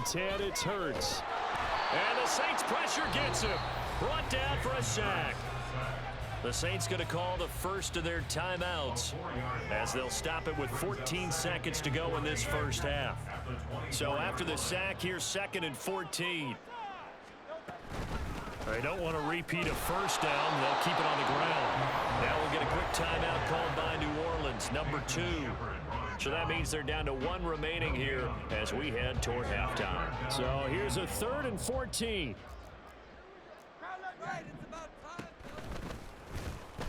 and 10, it's Hurts. And the Saints pressure gets him. Brought down for a sack. The Saints going to call the first of their timeouts as they'll stop it with 14 seconds to go in this first half. So after the sack, here's 2nd and 14. They don't want to repeat a first down. They'll keep it on the ground. Now we'll get a quick timeout called by New Orleans, number 2. So that means they're down to 1 remaining here as we head toward halftime. So here's a 3rd and 14.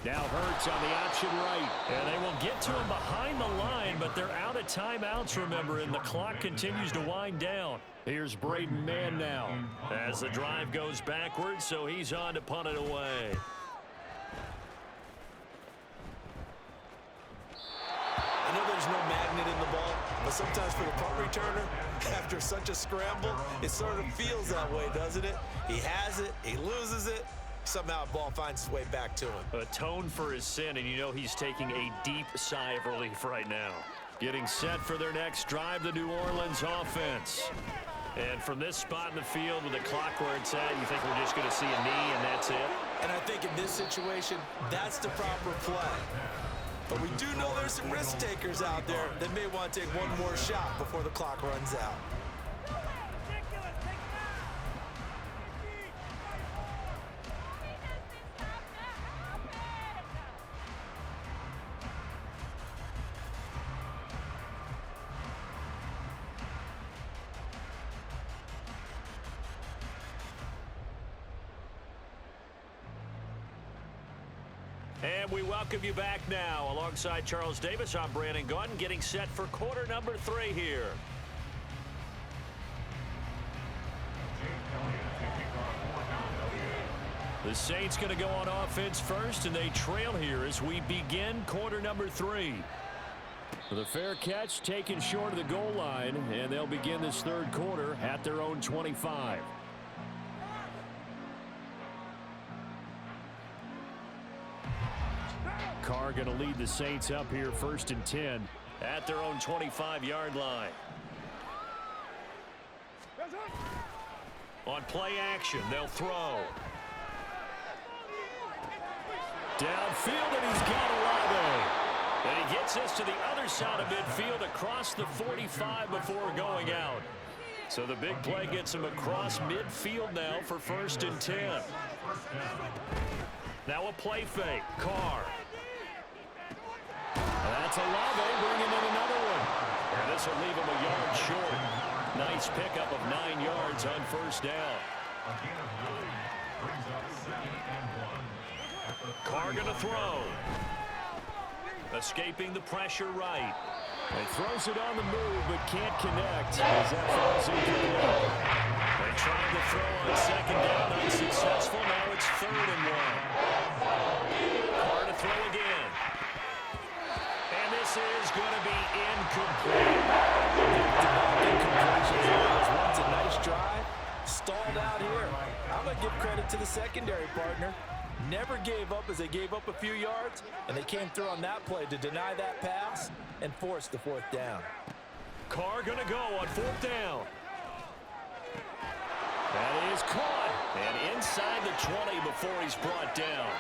Now Hurts on the option right. And they will get to him behind the line, but they're out of timeouts, remember, and the clock continues to wind down. Here's Braden Mann now as the drive goes backwards, so he's on to punt it away. I know there's no magnet in the ball, but sometimes for the punt returner, after such a scramble, it sort of feels that way, doesn't it? He has it, he loses it. Somehow the ball finds its way back to him. Atone for his sin, and you know he's taking a deep sigh of relief right now. Getting set for their next drive, the New Orleans offense. And from this spot in the field with the clock where it's at, you think we're just going to see a knee and that's it? And I think in this situation, that's the proper play. But we do know there's some risk takers out there that may want to take one more shot before the clock runs out. And we welcome you back now. Alongside Charles Davis, I'm Brandon Gaudin, getting set for quarter number 3 here. The Saints going to go on offense first, and they trail here as we begin quarter number 3. The fair catch taken short of the goal line, and they'll begin this third quarter at their own 25. Carr going to lead the Saints up here 1st and 10 at their own 25-yard line. On play action, they'll throw. Downfield, and he's got Olave. And he gets us to the other side of midfield across the 45 before going out. So the big play gets him across midfield now for 1st and 10. Now a play fake. Carr. That's Olave bringing in another one. And this will leave him a yard short. Nice pickup of 9 yards on 1st down. Carr going to throw. Escaping the pressure right. He throws it on the move but can't connect as that falls incomplete. They tried to throw on 2nd down, unsuccessful. Now it's 3rd and 1. Carr to throw again. And this is going to be incomplete. Once a nice drive, stalled out here. I'm going to give credit to the secondary partner. Never gave up as they gave up a few yards, and they came through on that play to deny that pass and force the 4th down. Carr going to go on 4th down. That is caught, and inside the 20 before he's brought down.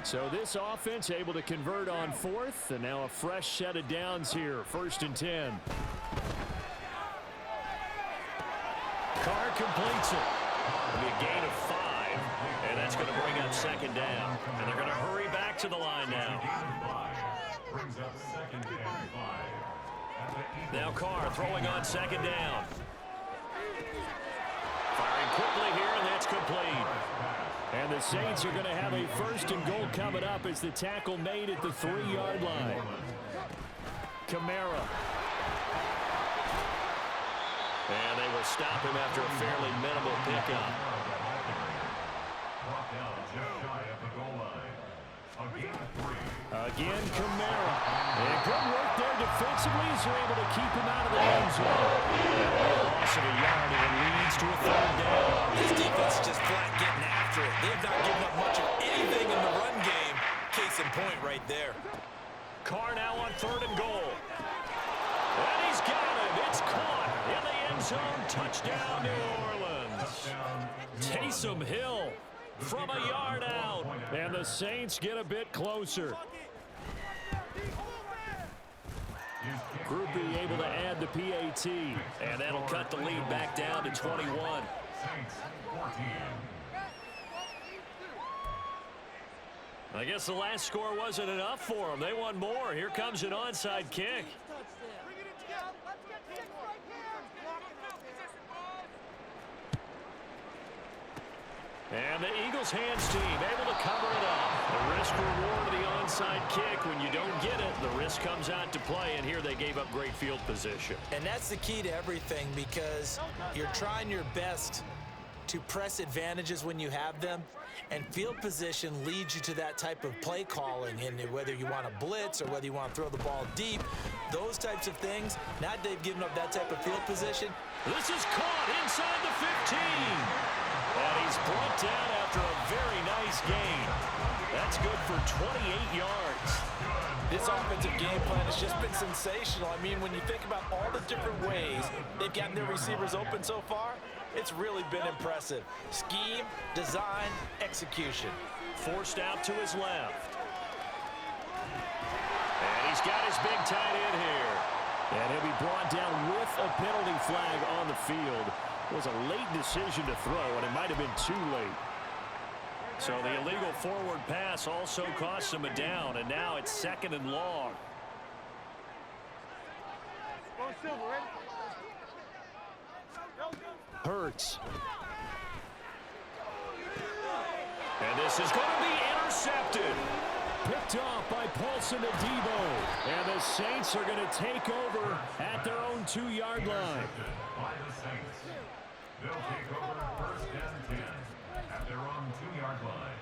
So this offense able to convert on 4th, and now a fresh set of downs here, 1st and 10. Carr completes it. It'll be a gain of 5. And that's going to bring up 2nd down. And they're going to hurry back to the line now. Now Carr throwing on 2nd down. Firing quickly here, and that's complete. And the Saints are going to have a 1st and goal coming up as the tackle made at the 3-yard line. Kamara. And they will stop him after a fairly minimal pickup. Again, Kamara. And good work there defensively as they're able to keep him out of the end zone. A loss of a yard, and it leads to a 3rd down. This defense just flat getting after it. They have not given up much of anything in the run game. Case in point right there. Carr now on 3rd and goal. And he's got him. It's caught in the end zone. Touchdown, New Orleans. Taysom Hill from a yard out. And the Saints get a bit closer. Groupie able to add the PAT. And that'll cut the lead back down to 21. I guess the last score wasn't enough for them. They want more. Here comes an onside kick. And the Eagles hands team able to cover it up. The risk reward of the onside kick. When you don't get it, the risk comes out to play. And here they gave up great field position. And that's the key to everything, because you're trying your best to press advantages when you have them. And field position leads you to that type of play calling. And whether you want to blitz or whether you want to throw the ball deep, those types of things, now they've given up that type of field position. This is caught inside the 15. And he's brought down after a very nice gain. That's good for 28 yards. This offensive game plan has just been sensational. I mean, when you think about all the different ways they've gotten their receivers open so far, it's really been impressive. Scheme, design, execution. Forced out to his left. And he's got his big tight end here. And he'll be brought down with a penalty flag on the field. It was a late decision to throw, and it might have been too late. So the illegal forward pass also cost him a down, and now it's 2nd and long. Hurts. And this is going to be intercepted. Picked off by Paulson Adebo. And the Saints are going to take over at their own 2-yard line. They'll take over 1st and 10 at their own 2-yard line.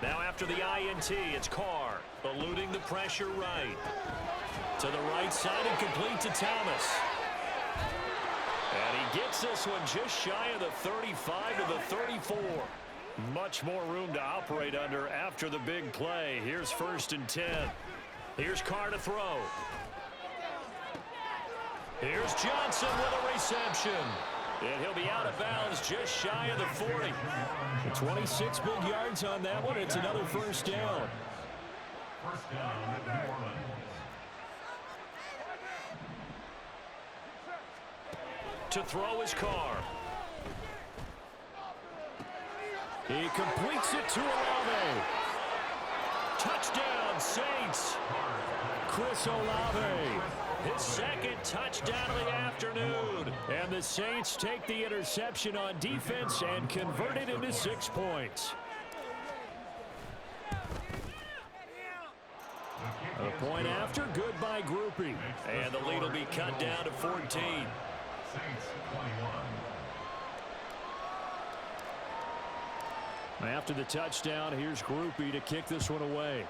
Now after the INT, it's Carr, eluding the pressure right. To the right side and complete to Thomas. And he gets this one just shy of the 35 to the 34. Much more room to operate under after the big play. Here's 1st and 10. Here's Carr to throw. Here's Johnson with a reception. And he'll be out of bounds just shy of the 40. 26 big yards on that one. It's another 1st down. 1st down at New Orleans. To throw is Carr. He completes it to Olave. Touchdown, Saints. Chris Olave. His 2nd touchdown of the afternoon. And the Saints take the interception on defense and convert it into 6 points. A point after, good by Groupie. And the lead will be cut down to 14. Saints 21. After the touchdown, here's Groupie to kick this one away.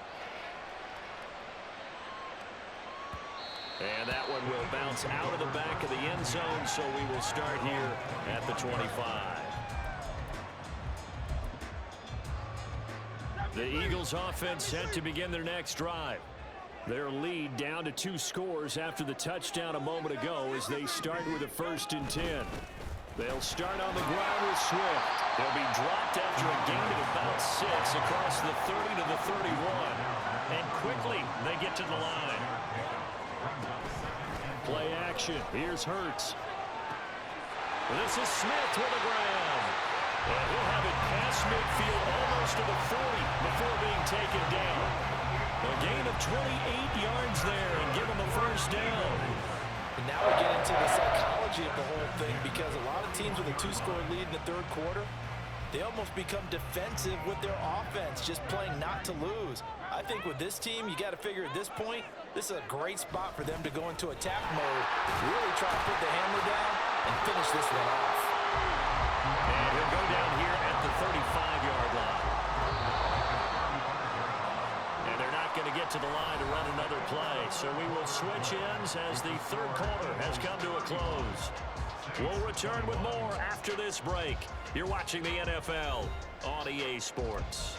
And that one will bounce out of the back of the end zone, so we will start here at the 25. The Eagles offense set to begin their next drive. Their lead down to 2 scores after the touchdown a moment ago as they start with a 1st and 10. They'll start on the ground with Swift. They'll be dropped after a gain of about 6 across the 30 to the 31. And quickly, they get to the line. Play action. Here's Hurts. This is Smith with the ground. And he'll have it past midfield almost to the 40 before being taken down. A gain of 28 yards there and give him a 1st down. And now we get into the psychology of the whole thing, because a lot of teams with a 2-score lead in the 3rd quarter, they almost become defensive with their offense, just playing not to lose. I think with this team, you got to figure at this point, this is a great spot for them to go into attack mode, really try to put the hammer down and finish this one off. And he'll go down here at the 35-yard line. And they're not going to get to the line to run another play, so we will switch ends as the 3rd quarter has come to a close. We'll return with more after this break. You're watching the NFL on EA Sports.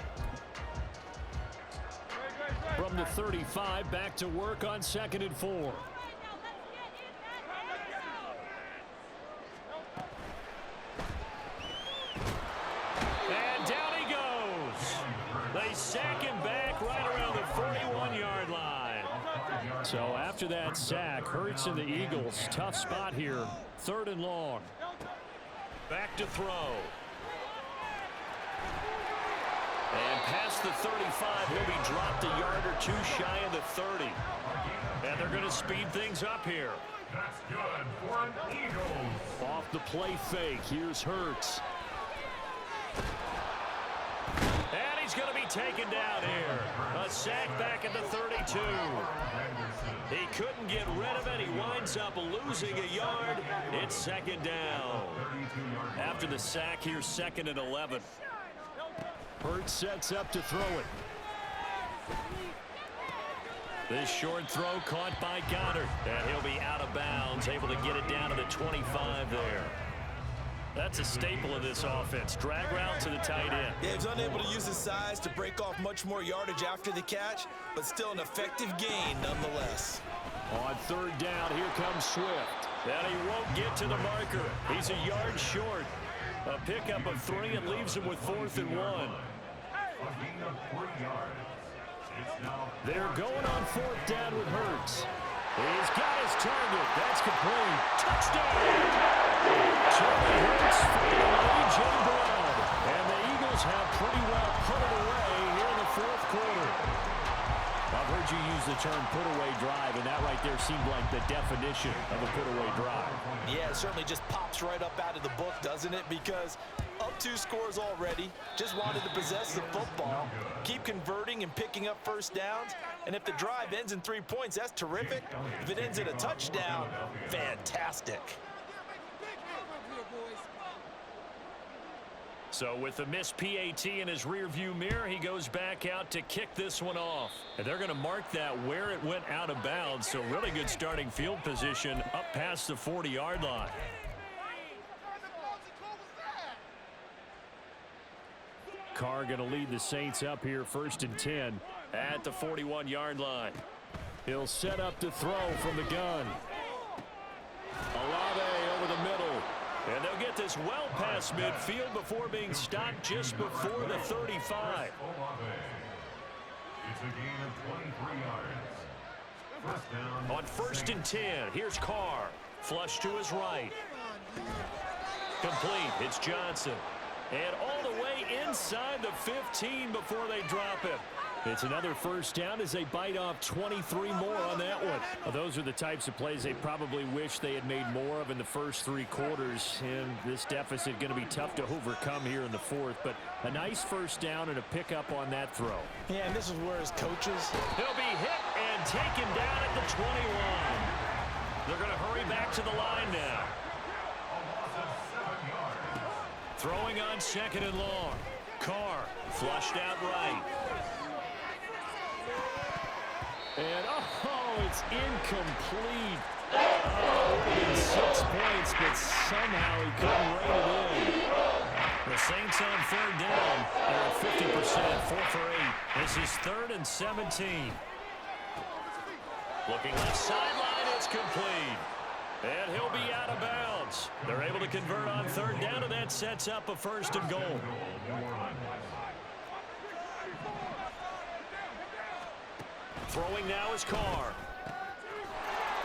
From the 35, back to work on 2nd and 4. And down he goes. They sack him back right around the 41-yard line. So after that sack, Hurts and the Eagles, tough spot here. 3rd and long. Back to throw. And past the 35, he'll be dropped a yard or two shy of the 30. And they're going to speed things up here. That's good for an Eagles. Off the play fake, here's Hurts. And he's going to be taken down here. A sack back at the 32. He couldn't get rid of it. He winds up losing a yard. It's 2nd down. After the sack, here's 2nd and 11. Hurts sets up to throw it. This short throw caught by Goddard. And he'll be out of bounds, able to get it down to the 25 there. That's a staple of this offense. Drag route to the tight end. Yeah, he was unable to use his size to break off much more yardage after the catch, but still an effective gain nonetheless. On 3rd down, here comes Swift. And he won't get to the marker. He's a yard short. A pickup of 3 and leaves him with 4th and 1. They're going on 4th down with Hurts. He's got his target. That's complete. Touchdown! Charlie Hurts finding A.J. Brown. And the Eagles have pretty well put it away here in the 4th quarter. I've heard you use the term put-away drive, and that right there seemed like the definition of a put-away drive. Yeah, it certainly just pops right up out of the book, doesn't it? Because up 2 scores already, just wanted to possess the football, keep converting and picking up 1st downs, and if the drive ends in 3 points, that's terrific. If it ends in a touchdown, fantastic. So with the missed PAT in his rearview mirror, he goes back out to kick this one off. And they're going to mark that where it went out of bounds. So really good starting field position up past the 40-yard line. Carr going to lead the Saints up here 1st and 10 at the 41-yard line. He'll set up to throw from the gun. Olave over the middle. And they'll get this well past midfield before being stopped just before the 35. It's a gain of 23 yards. 1st down. On 1st and 10, here's Carr. Flush to his right. Complete. It's Johnson. And all the way inside the 15 before they drop him. It's another 1st down as they bite off 23 more on that one. Well, those are the types of plays they probably wish they had made more of in the first 3 quarters. And this deficit going to be tough to overcome here in the 4th. But a nice 1st down and a pickup on that throw. Yeah, and this is where his coaches... He'll be hit and taken down at the 21. They're going to hurry back to the line now. Throwing on 2nd and long. Carr flushed out right. And, oh, it's incomplete. Oh, it would have been 6 points, but somehow he couldn't rein it in. The Saints on 3rd down. They're at 50%, 4 for 8. This is 3rd and 17. Looking left sideline, it's complete. And he'll be out of bounds. They're able to convert on 3rd down, and that sets up a 1st and goal. Throwing now is Carr.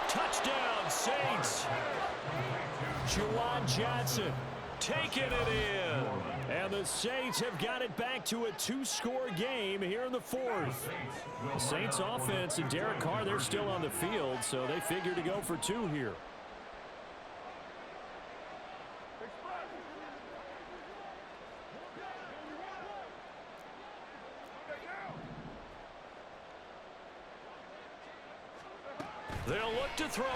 Touchdown, Saints. Juwan Johnson taking it in. And the Saints have got it back to a 2-score game here in the 4th. The Saints offense and Derek Carr, they're still on the field, so they figure to go for 2 here. They'll look to throw.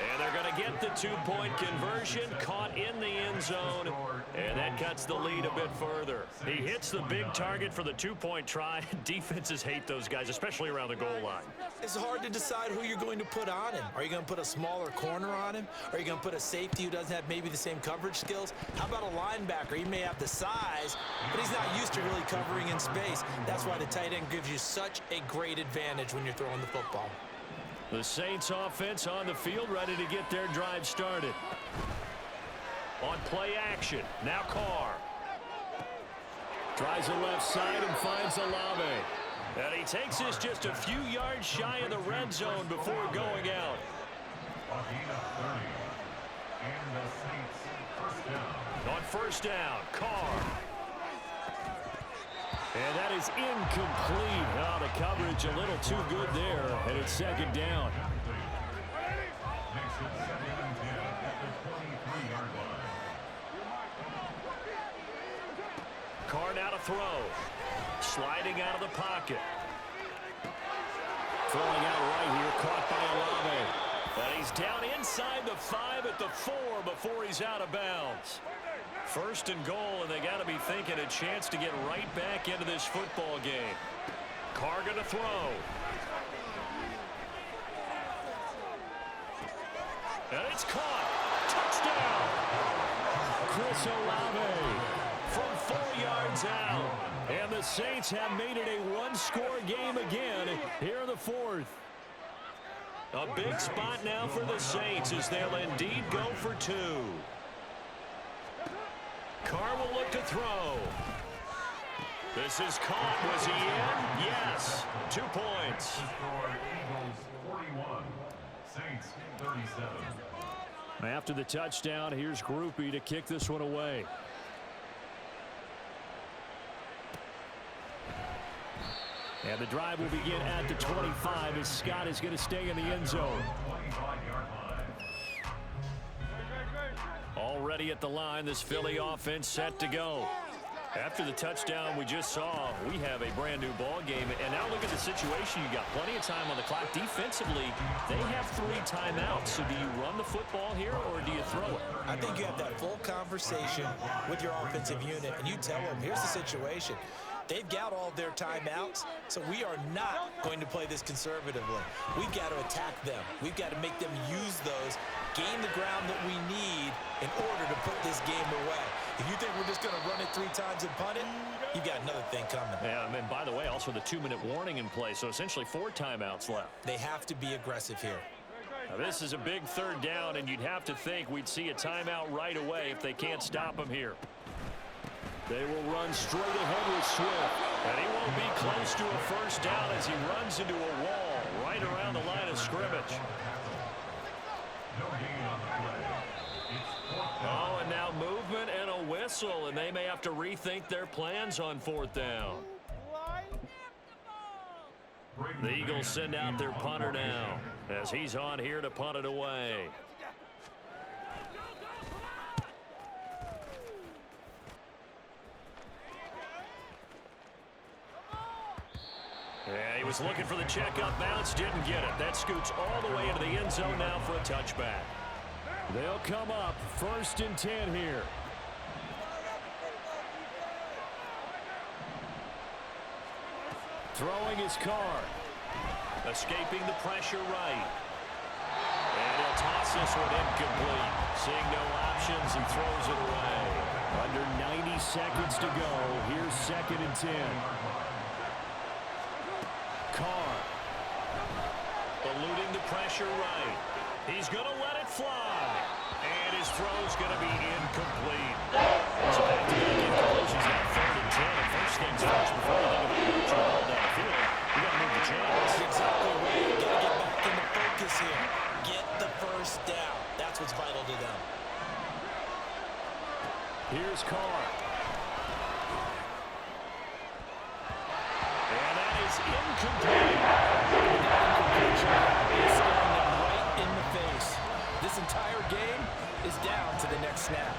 And they're They're going to get the two-point conversion, caught in the end zone, and that cuts the lead a bit further. He hits the big target for the two-point try. Defenses hate those guys, especially around the goal line. It's hard to decide who you're going to put on him. Are you going to put a smaller corner on him? Are you going to put a safety who doesn't have maybe the same coverage skills? How about a linebacker? He may have the size, but he's not used to really covering in space. That's why the tight end gives you such a great advantage when you're throwing the football. The Saints offense on the field, ready to get their drive started. On play action, now Carr. Tries the left side and finds Olave. And he takes this just a few yards shy of the red zone before going out. On first down, Carr. And that is incomplete. Oh, the coverage a little too good there, and it's second down. Carr now to throw. Sliding out of the pocket. Throwing out right here, caught by Olave. And he's down inside the 5 at the 4 before he's out of bounds. First and goal, and they got to be thinking a chance to get right back into this football game. Carr going to throw. And it's caught. Touchdown. Chris Olave from 4 yards out. And the Saints have made it a one-score game again here in the fourth. A big spot now for the Saints as they'll indeed go for 2. Carr will look to throw. This is caught. Was he in? Yes. 2 points. Eagles 41, Saints 37. After the touchdown, here's Groupie to kick this one away. And the drive will begin at the 25 as Scott is going to stay in the end zone. Already at the line, this Philly offense set to go. After the touchdown we just saw, we have a brand new ball game. And now look at the situation. You got plenty of time on the clock. Defensively, they have 3 timeouts. So do you run the football here or do you throw it? I think you have that full conversation with your offensive unit, and you tell them, here's the situation. They've got all their timeouts, so we are not going to play this conservatively. We've got to attack them. We've got to make them use those, gain the ground that we need in order to put this game away. If you think we're just going to run it 3 times and punt it, you've got another thing coming. Yeah, and by the way, also the 2-minute warning in play, so essentially 4 timeouts left. They have to be aggressive here. Now, this is a big third down, and you'd have to think we'd see a timeout right away if they can't stop them here. They will run straight ahead with Swift. And he won't be close to a first down as he runs into a wall right around the line of scrimmage. Oh, and now movement and a whistle, and they may have to rethink their plans on 4th down. The Eagles send out their punter now as he's on here to punt it away. Yeah, he was looking for the check-up bounce, didn't get it. That scoots all the way into the end zone now for a touchback. They'll come up 1st and 10 here. Throwing his Carr. Escaping the pressure right. And he'll toss this one incomplete. Seeing no options, he throws it away. Under 90 seconds to go. Here's 2nd and 10. Carr. Eluding the pressure right. He's going to let it fly. And his throw's going to be incomplete. So back-to-back incompletions now 3rd and 10. And first things first, before you think about approaching the ball down the field, you got to move the chains. That's exactly right. You got to get back into focus here. Get the first down. That's what's vital to them. Here's Carr. And that is incomplete. It's staring them right in the face. This entire game is down to the next snap.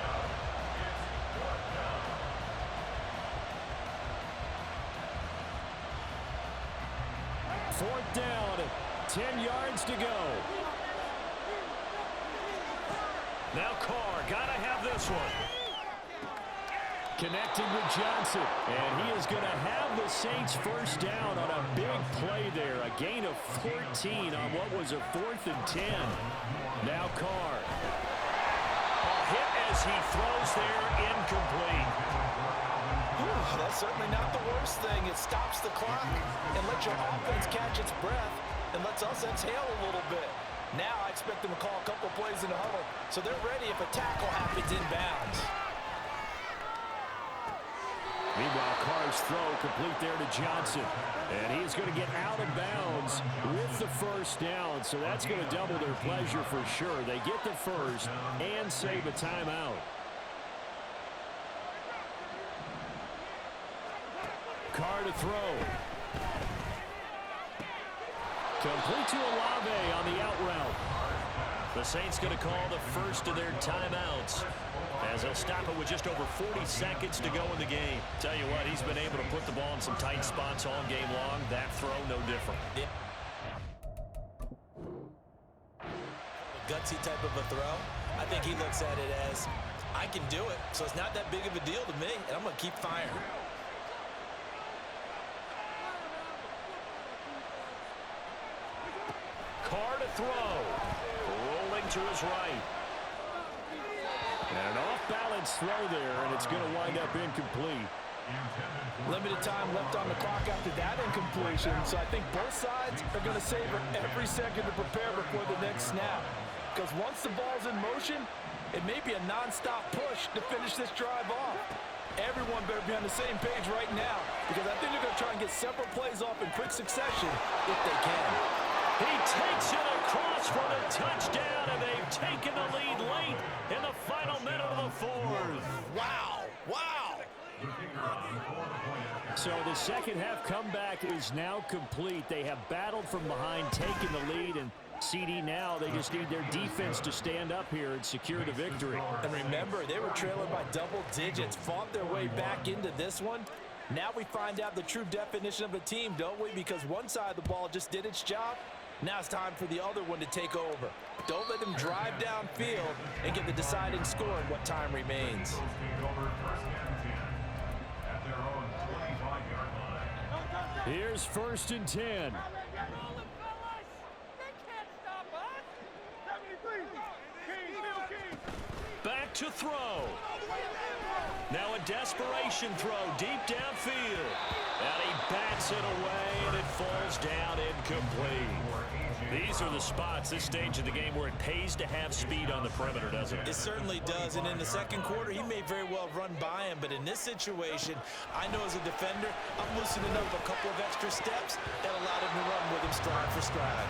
Fourth down, 10 yards to go. Now Carr, gotta have this one. Connecting with Johnson, and he is going to have the Saints first down on a big play there. A gain of 14 on what was a 4th and 10. Now Carr. A hit as he throws there, incomplete. That's certainly not the worst thing. It stops the clock and lets your offense catch its breath and lets us exhale a little bit. Now I expect them to call a couple plays in the huddle so they're ready if a tackle happens inbounds. Meanwhile, Carr's throw complete there to Johnson. And he's going to get out of bounds with the first down. So that's going to double their pleasure for sure. They get the first and save a timeout. Carr to throw. Complete to Olave on the out route. The Saints going to call the first of their timeouts, as they'll stop it with just over 40 seconds to go in the game. Tell you what, he's been able to put the ball in some tight spots all game long. That throw, no different. Yeah. Gutsy type of a throw. I think he looks at it as, I can do it, so it's not that big of a deal to me, and I'm going to keep firing. Carr to throw. Rolling to his right. And an off-balance throw there, and it's going to wind up incomplete. Limited time left on the clock after that incompletion, so I think both sides are going to savor every second to prepare before the next snap. Because once the ball's in motion, it may be a non-stop push to finish this drive off. Everyone better be on the same page right now, because I think they're going to try and get several plays off in quick succession if they can. He takes it across for the touchdown, and they've taken the lead late in the final minute of the fourth. Wow, wow. So the second half comeback is now complete. They have battled from behind, taken the lead, and CD now, they just need their defense to stand up here and secure the victory. And remember, they were trailing by double digits, fought their way back into this one. Now we find out the true definition of a team, don't we? Because one side of the ball just did its job. Now it's time for the other one to take over. Don't let them drive downfield and get the deciding score in what time remains. Here's 1st and 10. Back to throw. Now a desperation throw deep downfield. And he bats it away, and it falls down incomplete. These are the spots, this stage of the game, where it pays to have speed on the perimeter, doesn't it? It certainly does, and in the second quarter, he may very well run by him, but in this situation, I know as a defender, I'm loosening up a couple of extra steps that allowed him to run with him stride for stride.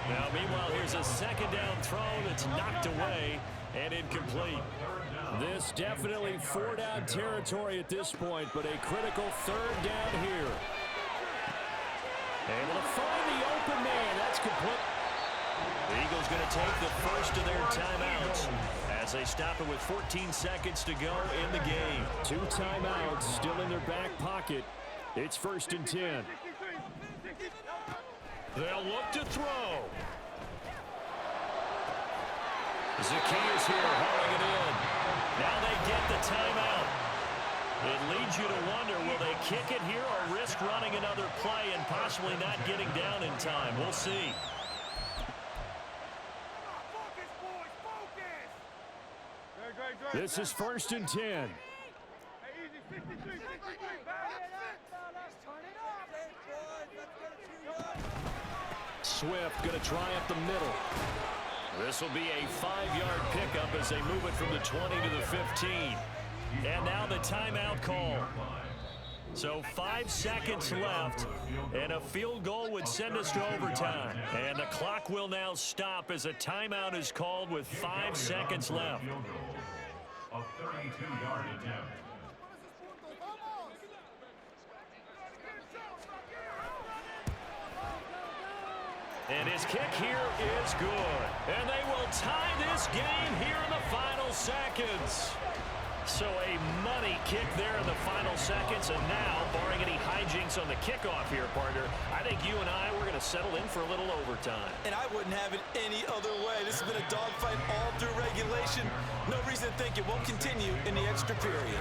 Now, meanwhile, here's a second down throw that's knocked away and incomplete. This definitely 4-down territory at this point, but a critical 3rd down here. Able to find the open man. That's complete. The Eagles going to take the first of their timeouts as they stop it with 14 seconds to go in the game. 2 timeouts still in their back pocket. It's 1st and 10. They'll look to throw. Zacchaeus here hauling it in. Now they get the timeout. It leads you to wonder, will they kick it here or risk running another play and possibly not getting down in time? We'll see. This is 1st and 10. Swift going to try up the middle. This will be a 5-yard pickup as they move it from the 20 to the 15. And now the timeout call. So 5 seconds left, and a field goal would send us to overtime. And the clock will now stop as a timeout is called with 5 seconds left. A 32-yard attempt. And his kick here is good. And they will tie this game here in the final seconds. So a money kick there in the final seconds. And now, barring any hijinks points on the kickoff here, partner. I think you and I, we're going to settle in for a little overtime. And I wouldn't have it any other way. This has been a dogfight all through regulation. No reason to think it won't continue in the extra period.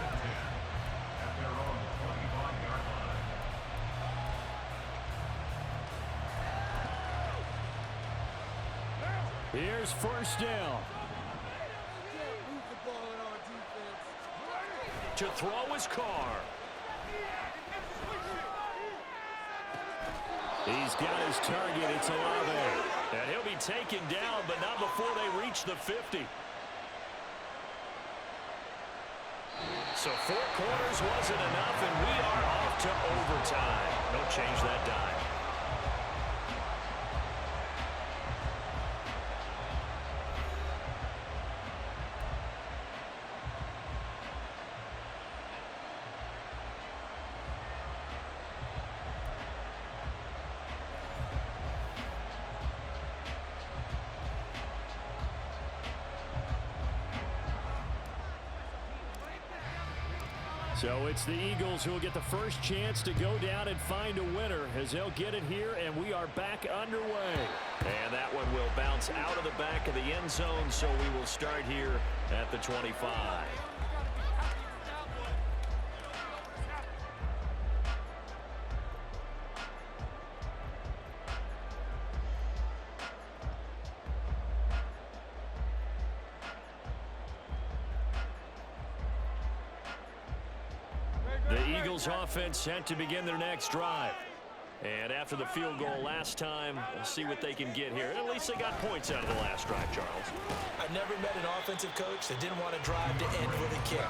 Here's first down. To throw his car. He's got his target. It's Olave. And he'll be taken down, but not before they reach the 50. So 4 quarters wasn't enough, and we are off to overtime. Don't change that dime. So it's the Eagles who will get the first chance to go down and find a winner as they'll get it here, and we are back underway. And that one will bounce out of the back of the end zone, so we will start here at the 25. The Eagles offense set to begin their next drive. And after the field goal last time, we'll see what they can get here. At least they got points out of the last drive, Charles. I've never met an offensive coach that didn't want to drive to end with a kick.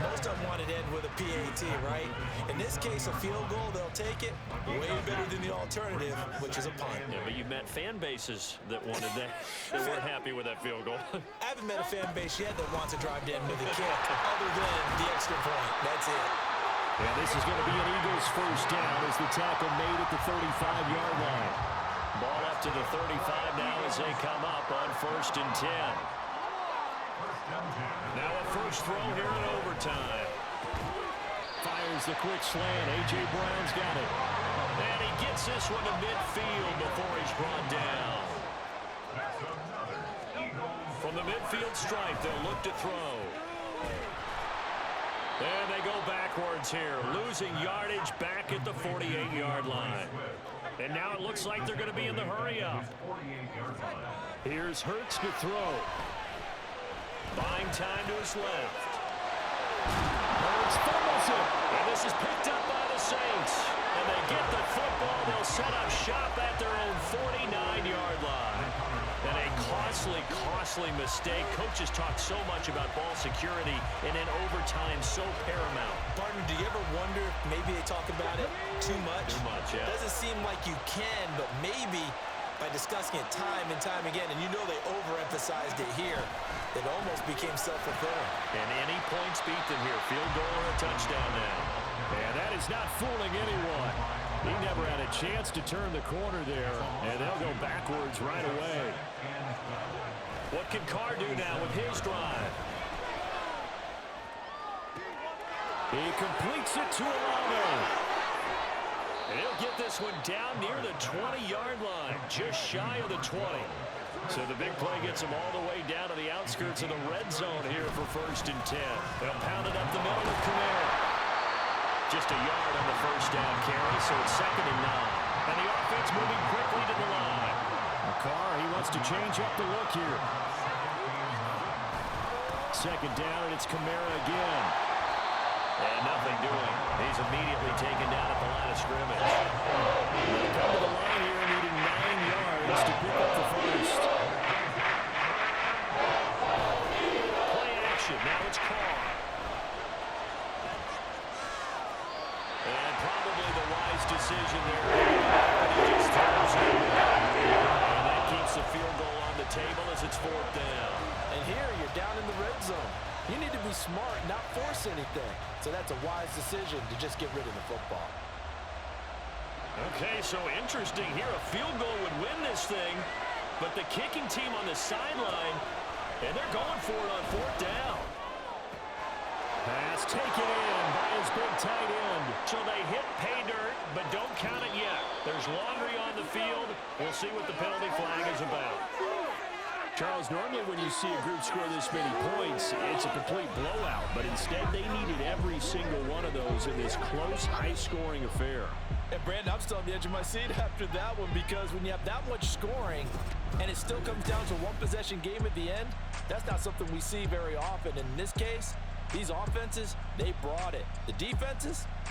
Most of them wanted to end with a PAT, right? In this case, a field goal, they'll take it. Way better than the alternative, which is a punt. Yeah, but you met fan bases that wanted that. They weren't happy with that field goal. I haven't met a fan base yet that wants to drive to end with a kick, other than the extra point. That's it. And this is going to be an Eagles first down as the tackle made at the 35-yard line. Ball up to the 35 now as they come up on 1st and 10. Now a first throw here in overtime. Fires the quick slant. A.J. Brown's got it. And he gets this one to midfield before he's brought down. From the midfield stripe, they'll look to throw. And they go backwards here, losing yardage back at the 48-yard line. And now it looks like they're going to be in the hurry-up. Here's Hurts to throw. Buying time to his left. Hurts fumbles it. And this is picked up by the Saints. And they get the football. They'll set up shop at their own 49-yard line. And a costly mistake. Coaches talk so much about ball security, and in overtime, so paramount. Partner, do you ever wonder if maybe they talk about it too much? Too much, yeah. Doesn't seem like you can, but maybe by discussing it time and time again, and you know they overemphasized it here, it almost became self-fulfilling. And any points beat them here, field goal or a touchdown now. And that is not fooling anyone. He never had a chance to turn the corner there, and they'll go backwards right away. What can Carr do now with his drive? He completes it to Olave. And he'll get this one down near the 20-yard line, just shy of the 20. So the big play gets them all the way down to the outskirts of the red zone here for 1st and 10. They'll pound it up the middle with Kamara. Just a yard on the first down carry, so it's 2nd and 9. And the offense moving quickly to the line. Carr, he wants to change up the look here. 2nd down, and it's Kamara again. And nothing doing. He's immediately taken down at the line of scrimmage. They'll come to the line here, needing 9 yards to pick up the first. Play action. Now it's Carr. And probably the wise decision there. He just throws it. And that keeps the field goal on the table as it's 4th down. And here, you're down in the red zone. You need to be smart, not force anything. So that's a wise decision to just get rid of the football. Okay, so interesting here. A field goal would win this thing, but the kicking team on the sideline, and they're going for it on 4th down. Pass taken in by his big tight end. So they hit pay dirt. laundry on the field. We'll see what the penalty flag is about. Charles, normally when you see a group score this many points, it's a complete blowout. But instead, they needed every single one of those in this close, high-scoring affair. And, Brandon, I'm still on the edge of my seat after that one because when you have that much scoring and it still comes down to one-possession game at the end, that's not something we see very often. And in this case, these offenses, they brought it. The defenses,